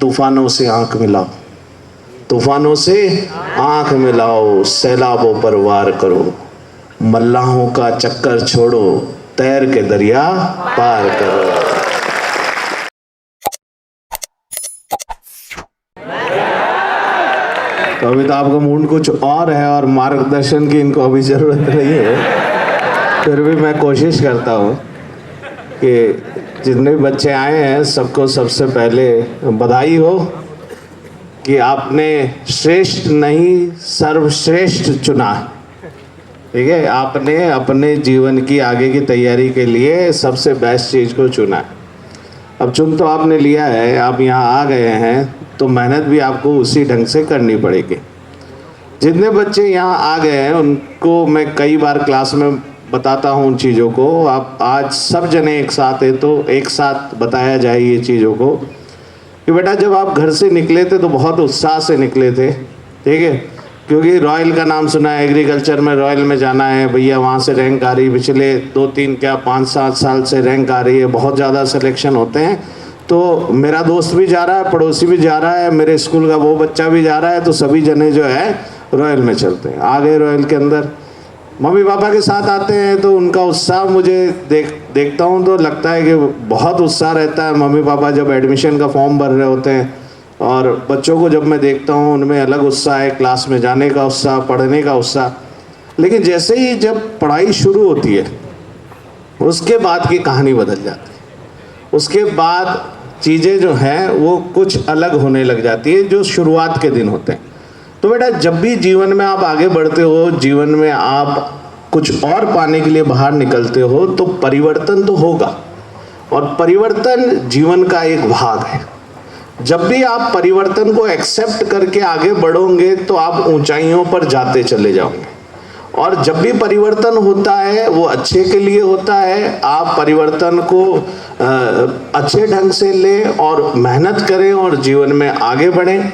तूफानों से आंख मिलाओ, तूफानों से आंख मिलाओ, सैलाबों पर वार करो, मल्लाहों का चक्कर छोड़ो, तैर के दरिया पार करो। तो अभी तो आपका मूड कुछ और है और मार्गदर्शन की इनको अभी ज़रूरत नहीं है, फिर भी मैं कोशिश करता हूँ कि जितने भी बच्चे आए हैं सबको सबसे पहले बधाई हो कि आपने श्रेष्ठ नहीं सर्वश्रेष्ठ चुना। ठीक है, आपने अपने जीवन की आगे की तैयारी के लिए सबसे बेस्ट चीज़ को चुना है। अब चुन तो आपने लिया है, आप यहाँ आ गए हैं तो मेहनत भी आपको उसी ढंग से करनी पड़ेगी। जितने बच्चे यहाँ आ गए हैं उनको मैं कई बार क्लास में बताता हूँ उन चीज़ों को। आप आज सब जने एक साथ है तो एक साथ बताया जाए ये चीज़ों को कि बेटा जब आप घर से निकले थे तो बहुत उत्साह से निकले थे, ठीक है, क्योंकि रॉयल का नाम सुना है, एग्रीकल्चर में रॉयल में जाना है भैया, वहाँ से रैंक आ रही, पिछले 2-3 क्या 5-7 साल से रैंक आ रही है, बहुत ज़्यादा सिलेक्शन होते हैं। तो मेरा दोस्त भी जा रहा है, पड़ोसी भी जा रहा है, मेरे स्कूल का वो बच्चा भी जा रहा है, तो सभी जने जो है रॉयल में चलते हैं। आ गए रॉयल के अंदर, मम्मी पापा के साथ आते हैं तो उनका उत्साह मुझे देखता हूँ तो लगता है कि बहुत उत्साह रहता है। मम्मी पापा जब एडमिशन का फॉर्म भर रहे होते हैं और बच्चों को जब मैं देखता हूँ उनमें अलग उत्साह है, क्लास में जाने का उत्साह, पढ़ने का उत्साह। लेकिन जैसे ही जब पढ़ाई शुरू होती है उसके बाद की कहानी बदल जाती है। उसके बाद चीज़ें जो हैं वो कुछ अलग होने लग जाती है जो शुरुआत के दिन होते हैं। तो बेटा जब भी जीवन में आप आगे बढ़ते हो, जीवन में आप कुछ और पाने के लिए बाहर निकलते हो तो परिवर्तन तो होगा, और परिवर्तन जीवन का एक भाग है। जब भी आप परिवर्तन को एक्सेप्ट करके आगे बढ़ोगे तो आप ऊंचाइयों पर जाते चले जाओगे, और जब भी परिवर्तन होता है वो अच्छे के लिए होता है। आप परिवर्तन को अच्छे ढंग से लें और मेहनत करें और जीवन में आगे बढ़ें।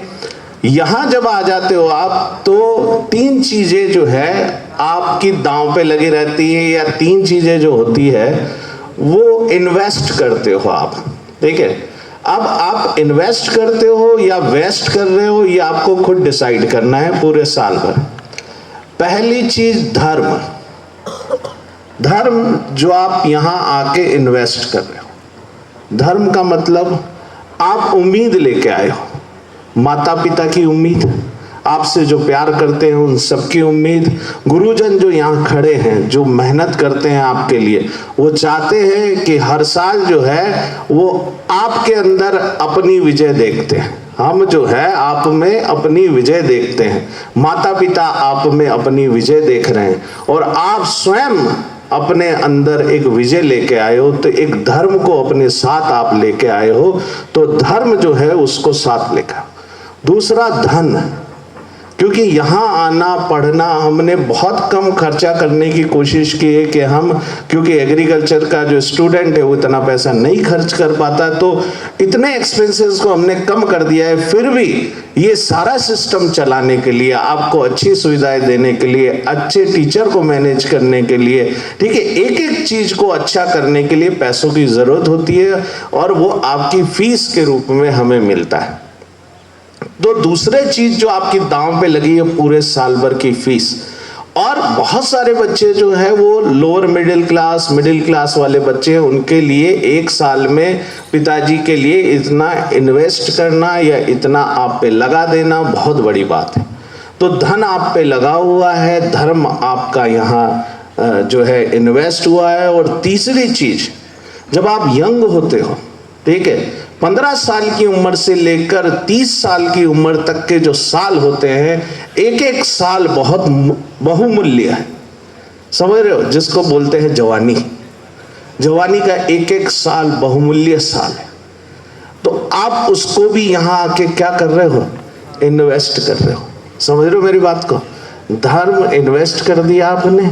यहाँ जब आ जाते हो आप तो 3 चीज़ें जो है आपकी दांव पे लगी रहती है, या 3 चीज़ें जो होती है वो इन्वेस्ट करते हो आप, ठीक है। अब आप इन्वेस्ट करते हो या वेस्ट कर रहे हो ये आपको खुद डिसाइड करना है पूरे साल भर। पहली चीज धर्म, धर्म जो आप यहाँ आके इन्वेस्ट कर रहे हो। धर्म का मतलब आप उम्मीद लेके आए हो, माता पिता की उम्मीद, आपसे जो प्यार करते हैं उन सबकी उम्मीद, गुरुजन जो यहाँ खड़े हैं जो मेहनत करते हैं आपके लिए, वो चाहते हैं कि हर साल जो है वो आपके अंदर अपनी विजय देखते हैं। हम जो है आप में अपनी विजय देखते हैं, माता पिता आप में अपनी विजय देख रहे हैं, और आप स्वयं अपने अंदर एक विजय लेके आए हो, तो एक धर्म को अपने साथ आप लेके आए हो, तो धर्म जो है उसको साथ लेकर। दूसरा धन, क्योंकि यहाँ आना पढ़ना हमने बहुत कम खर्चा करने की कोशिश की है कि हम, क्योंकि एग्रीकल्चर का जो स्टूडेंट है वो इतना पैसा नहीं खर्च कर पाता, तो इतने एक्सपेंसेस को हमने कम कर दिया है। फिर भी ये सारा सिस्टम चलाने के लिए, आपको अच्छी सुविधाएं देने के लिए, अच्छे टीचर को मैनेज करने के लिए, ठीक है, एक एक चीज को अच्छा करने के लिए पैसों की जरूरत होती है, और वो आपकी फीस के रूप में हमें मिलता है। तो दूसरे चीज जो आपकी दांव पे लगी है पूरे साल भर की फीस। और बहुत सारे बच्चे जो है वो लोअर मिडिल क्लास वाले बच्चे हैं, उनके लिए एक साल में पिताजी के लिए इतना इन्वेस्ट करना या इतना आप पे लगा देना बहुत बड़ी बात है। तो धन आप पे लगा हुआ है, धर्म आपका यहाँ जो है इन्वेस्ट हुआ है। और तीसरी चीज, जब आप यंग होते हो, ठीक है, 15 साल की उम्र से लेकर 30 साल की उम्र तक के जो साल होते हैं, एक एक साल बहुत बहुमूल्य है, समझ रहे हो, जिसको बोलते हैं जवानी। जवानी का एक एक साल बहुमूल्य साल है। तो आप उसको भी यहाँ आके क्या कर रहे हो, इन्वेस्ट कर रहे हो। समझ रहे हो मेरी बात को? धर्म इन्वेस्ट कर दिया आपने,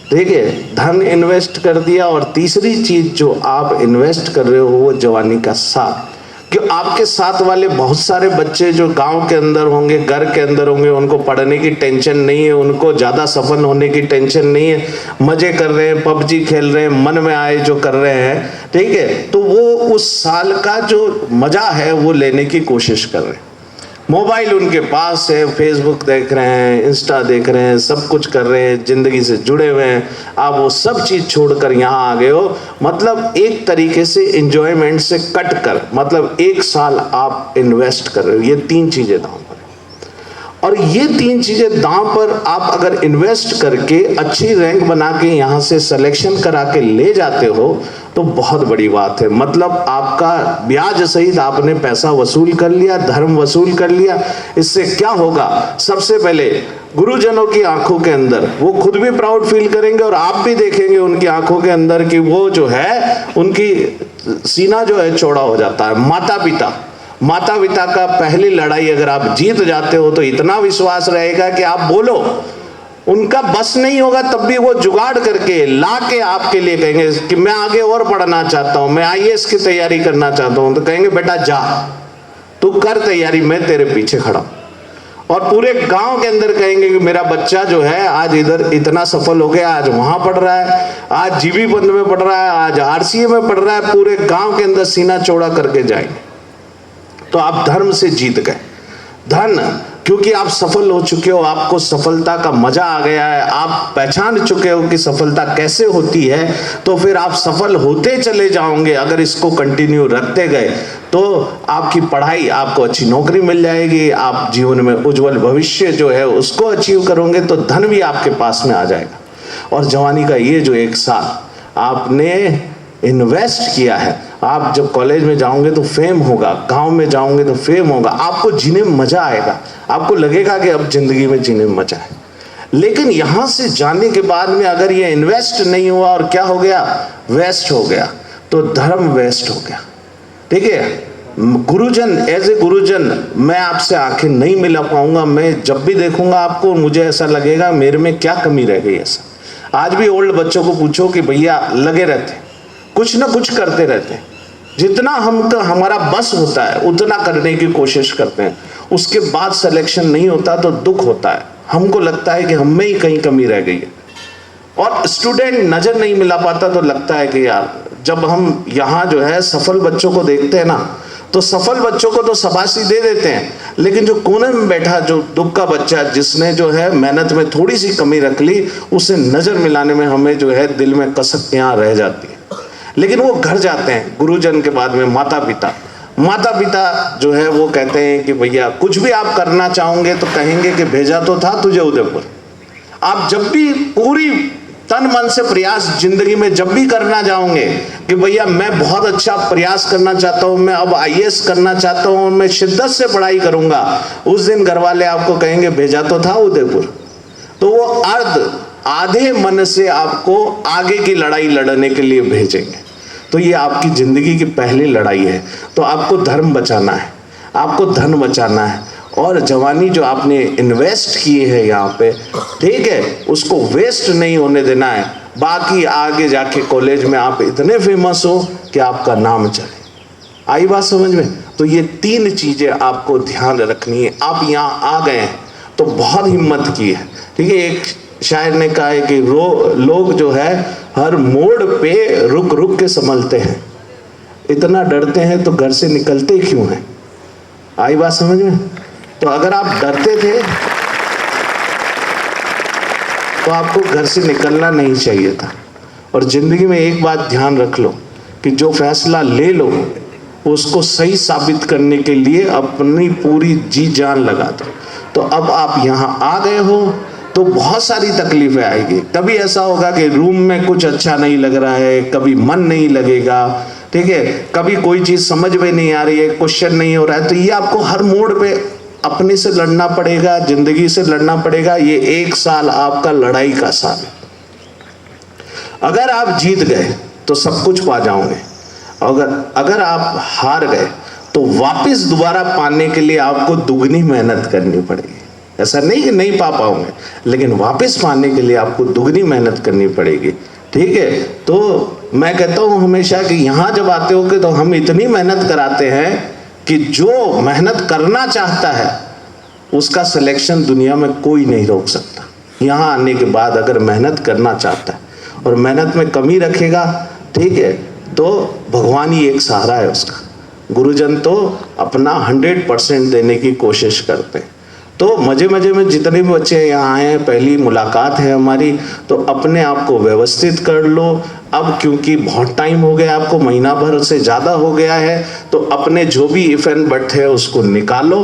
ठीक है, धन इन्वेस्ट कर दिया, और तीसरी चीज जो आप इन्वेस्ट कर रहे हो वो जवानी का साथ। कि आपके साथ वाले बहुत सारे बच्चे जो गांव के अंदर होंगे, घर के अंदर होंगे, उनको पढ़ने की टेंशन नहीं है, उनको ज़्यादा सफल होने की टेंशन नहीं है, मज़े कर रहे हैं, पबजी खेल रहे हैं, मन में आए जो कर रहे हैं, ठीक है, तो वो उस साल का जो मज़ा है वो लेने की कोशिश कर रहे हैं। मोबाइल उनके पास है, फेसबुक देख रहे हैं, इंस्टा देख रहे हैं, सब कुछ कर रहे हैं, ज़िंदगी से जुड़े हुए हैं। आप वो सब चीज़ छोड़कर यहाँ आ गए हो, मतलब एक तरीके से एंजॉयमेंट से कट कर, मतलब एक साल आप इन्वेस्ट कर रहे हो। ये 3 चीज़ें दांव पर, और ये 3 चीज़ें दांव पर आप अगर इन्वेस्ट करके अच्छी रैंक बना के यहाँ से सिलेक्शन करा के ले जाते हो तो बहुत बड़ी बात है। मतलब आपका ब्याज सहित आपने पैसा वसूल कर लिया, धर्म वसूल कर लिया। इससे क्या होगा, सबसे पहले गुरुजनों की आंखों के अंदर वो खुद भी प्राउड फील करेंगे और आप भी देखेंगे उनकी आंखों के अंदर कि वो जो है, उनकी सीना जो है चौड़ा हो जाता है। माता पिता का पहली लड़ाई अगर आप जीत जाते हो तो इतना विश्वास रहेगा कि आप बोलो, उनका बस नहीं होगा तब भी वो जुगाड़ करके ला के आपके लिए कहेंगे कि मैं आगे और पढ़ना चाहता हूं, मैं IAS की तैयारी करना चाहता हूं, तो कहेंगे बेटा जा, तू कर तैयारी, मैं तेरे पीछे खड़ा हूं। और पूरे गांव के अंदर कहेंगे कि मेरा बच्चा जो है आज इधर इतना सफल हो गया, आज वहां पढ़ रहा है, आज जीबी बंद में पढ़ रहा है, आज RCA में पढ़ रहा है। पूरे गांव के अंदर सीना चौड़ा करके जाएंगे। तो आप धर्म से जीत गए। धन, क्योंकि आप सफल हो चुके हो, आपको सफलता का मजा आ गया है, आप पहचान चुके हो कि सफलता कैसे होती है, तो फिर आप सफल होते चले जाओगे। अगर इसको कंटिन्यू रखते गए तो आपकी पढ़ाई, आपको अच्छी नौकरी मिल जाएगी, आप जीवन में उज्जवल भविष्य जो है उसको अचीव करोगे, तो धन भी आपके पास में आ जाएगा। और जवानी का ये जो 1 साल आपने इन्वेस्ट किया है, आप जब कॉलेज में जाओगे तो फेम होगा, गांव में जाओगे तो फेम होगा, आपको जीने में मजा आएगा, आपको लगेगा कि अब जिंदगी में जीने में मजा है। लेकिन यहां से जाने के बाद में अगर ये इन्वेस्ट नहीं हुआ और क्या हो गया, वेस्ट हो गया, तो धर्म वेस्ट हो गया। ठीक है, गुरुजन, एज ए गुरुजन मैं आपसे आंखें नहीं मिला पाऊंगा। मैं जब भी देखूंगा आपको मुझे ऐसा लगेगा मेरे में क्या कमी रह गई। ऐसा आज भी ओल्ड बच्चों को पूछो कि भैया लगे रहते, कुछ ना कुछ करते रहते हैं, जितना हमारा बस होता है उतना करने की कोशिश करते हैं। उसके बाद सिलेक्शन नहीं होता तो दुख होता है, हमको लगता है कि हम में ही कहीं कमी रह गई है। और स्टूडेंट नजर नहीं मिला पाता तो लगता है कि यार, जब हम यहाँ जो है सफल बच्चों को देखते हैं ना, तो सफल बच्चों को तो शाबाशी दे देते हैं, लेकिन जो कोने में बैठा जो दुख का बच्चा, जिसने जो है मेहनत में थोड़ी सी कमी रख ली, उसे नजर मिलाने में हमें जो है दिल में कसक यहाँ रह जाती है। लेकिन वो घर जाते हैं गुरुजन के बाद में माता पिता जो है वो कहते हैं कि भैया कुछ भी आप करना चाहोगे तो कहेंगे कि भेजा तो था तुझे उदयपुर। आप जब भी पूरी तन मन से प्रयास जिंदगी में जब भी करना चाहोगे कि भैया मैं बहुत अच्छा प्रयास करना चाहता हूँ, मैं अब IAS करना चाहता हूँ, मैं शिद्दत से पढ़ाई करूंगा, उस दिन घर वाले आपको कहेंगे भेजा तो था उदयपुर। तो वो आधे मन से आपको आगे की लड़ाई लड़ने के लिए भेजेंगे। तो ये आपकी जिंदगी की पहली लड़ाई है। तो आपको धर्म बचाना है, आपको धन बचाना है, और जवानी जो आपने इन्वेस्ट किए है यहाँ पे, ठीक है, उसको वेस्ट नहीं होने देना है। बाकी आगे जाके कॉलेज में आप इतने फेमस हो कि आपका नाम चले। आई बात समझ में? तो ये 3 चीजें आपको ध्यान रखनी है। आप यहाँ आ गए हैं तो बहुत हिम्मत की है, ठीक है। एक शायर ने कहा है कि लोग जो है हर मोड़ पे रुक रुक के संभलते हैं, इतना डरते हैं तो घर से निकलते क्यों हैं। आई बात समझ में? तो अगर आप डरते थे तो आपको घर से निकलना नहीं चाहिए था। और जिंदगी में एक बात ध्यान रख लो कि जो फैसला ले लो उसको सही साबित करने के लिए अपनी पूरी जी जान लगा दो। तो अब आप यहाँ आ गए हो तो बहुत सारी तकलीफें आएगी। कभी ऐसा होगा कि रूम में कुछ अच्छा नहीं लग रहा है, कभी मन नहीं लगेगा, ठीक है, कभी कोई चीज़ समझ में नहीं आ रही है, क्वेश्चन नहीं हो रहा है। तो ये आपको हर मोड़ पे अपने से लड़ना पड़ेगा, जिंदगी से लड़ना पड़ेगा। ये 1 साल आपका लड़ाई का साल है। अगर आप जीत गए तो सब कुछ पा जाओगे, अगर आप हार गए तो वापस दोबारा पाने के लिए आपको दुगनी मेहनत करनी पड़ेगी। ऐसा नहीं कि नहीं पा पाओगे, लेकिन वापस पाने के लिए आपको दुगनी मेहनत करनी पड़ेगी, ठीक है। तो मैं कहता हूँ हमेशा कि यहाँ जब आते हो तो हम इतनी मेहनत कराते हैं कि जो मेहनत करना चाहता है उसका सिलेक्शन दुनिया में कोई नहीं रोक सकता। यहाँ आने के बाद अगर मेहनत करना चाहता है और मेहनत में कमी रखेगा, ठीक है, तो भगवान ही एक सहारा है उसका। गुरुजन तो अपना 100% देने की कोशिश करते हैं। तो मजे मजे में जितने भी बच्चे यहाँ आए हैं, पहली मुलाकात है हमारी, तो अपने आप को व्यवस्थित कर लो। अब क्योंकि बहुत टाइम हो गया, आपको महीना भर से ज़्यादा हो गया है, तो अपने जो भी इफ एंड बट है उसको निकालो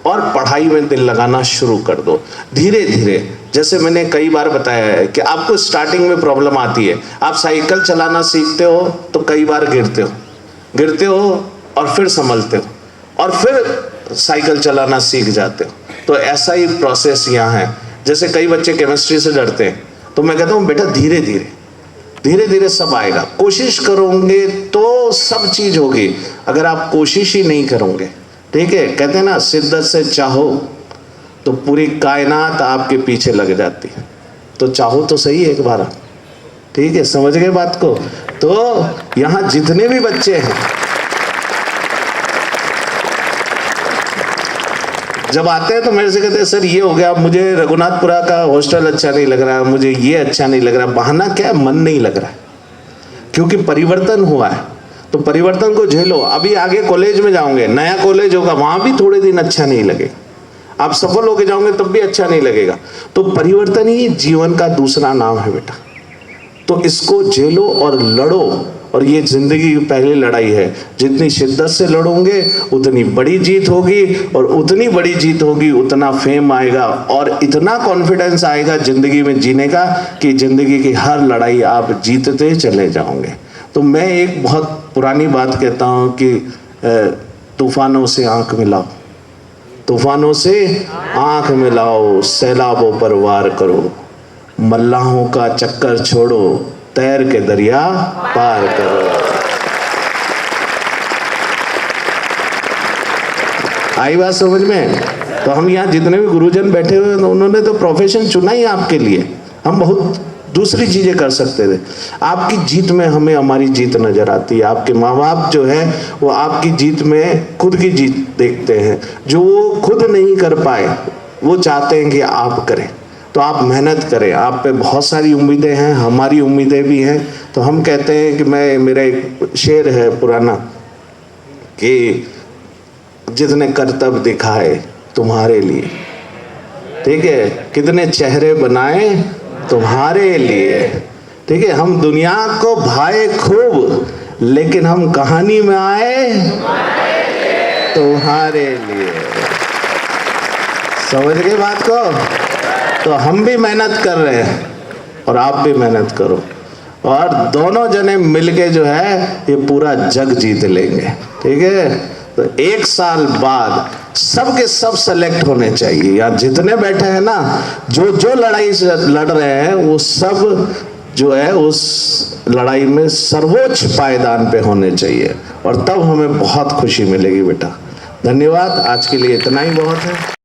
और पढ़ाई में दिल लगाना शुरू कर दो। धीरे धीरे, जैसे मैंने कई बार बताया है कि आपको स्टार्टिंग में प्रॉब्लम आती है। आप साइकिल चलाना सीखते हो तो कई बार गिरते हो और फिर संभलते हो और फिर साइकिल चलाना सीख जाते हो। तो ऐसा ही प्रोसेस यहाँ है। जैसे कई बच्चे केमिस्ट्री से डरते हैं, तो मैं कहता हूँ बेटा धीरे धीरे सब आएगा। कोशिश करोगे तो सब चीज़ होगी। अगर आप कोशिश ही नहीं करोगे, ठीक है, कहते हैं ना शिद्दत से चाहो तो पूरी कायनात आपके पीछे लग जाती है। तो चाहो तो सही एक बार, ठीक है, समझ गए बात को। तो यहाँ जितने भी बच्चे हैं, जब आते हैं तो मेरे से कहते हैं सर ये हो गया, मुझे रघुनाथपुरा का हॉस्टल अच्छा नहीं लग रहा, मुझे ये अच्छा नहीं लग रहा। बहाना क्या है, मन नहीं लग रहा है, क्योंकि परिवर्तन हुआ है। तो परिवर्तन को झेलो। अभी आगे कॉलेज में जाओगे, नया कॉलेज होगा, वहां भी थोड़े दिन अच्छा नहीं लगेगा। आप सफल होके जाओगे तब भी अच्छा नहीं लगेगा। तो परिवर्तन ही जीवन का दूसरा नाम है बेटा। तो इसको झेलो और लड़ो। और ये जिंदगी की पहली लड़ाई है। जितनी शिद्दत से लड़ोगे उतनी बड़ी जीत होगी, और उतनी बड़ी जीत होगी उतना फेम आएगा और इतना कॉन्फिडेंस आएगा जिंदगी में जीने का कि जिंदगी की हर लड़ाई आप जीतते चले जाओगे। तो मैं एक बहुत पुरानी बात कहता हूँ कि तूफानों से आंख मिलाओ, तूफानों से आंख मिलाओ, सैलाबों पर वार करो, मल्लाहों का चक्कर छोड़ो, तैर के दरिया पार करो। आई बात समझ में? तो हम यहाँ जितने भी गुरुजन बैठे हुए हैं, उन्होंने तो प्रोफेशन चुना ही आपके लिए। हम बहुत दूसरी चीजें कर सकते थे। आपकी जीत में हमें हमारी जीत नजर आती है। आपके माँ बाप जो है वो आपकी जीत में खुद की जीत देखते हैं। जो वो खुद नहीं कर पाए वो चाहते हैं कि आप करें। तो आप मेहनत करें। आप पे बहुत सारी उम्मीदें हैं, हमारी उम्मीदें भी हैं। तो हम कहते हैं कि मेरा एक शेर है पुराना कि जितने करतब दिखाए तुम्हारे लिए, ठीक है, कितने चेहरे बनाए तुम्हारे लिए, ठीक है, हम दुनिया को भाए खूब लेकिन हम कहानी में आए तुम्हारे लिए। समझ गए बात को? तो हम भी मेहनत कर रहे हैं और आप भी मेहनत करो, और दोनों जने मिलके जो है ये पूरा जग जीत लेंगे, ठीक है। तो 1 साल बाद सबके सब सेलेक्ट होने चाहिए। या जितने बैठे हैं ना, जो लड़ाई से लड़ रहे हैं वो सब जो है उस लड़ाई में सर्वोच्च पायदान पे होने चाहिए, और तब हमें बहुत खुशी मिलेगी बेटा। धन्यवाद। आज के लिए इतना ही बहुत है।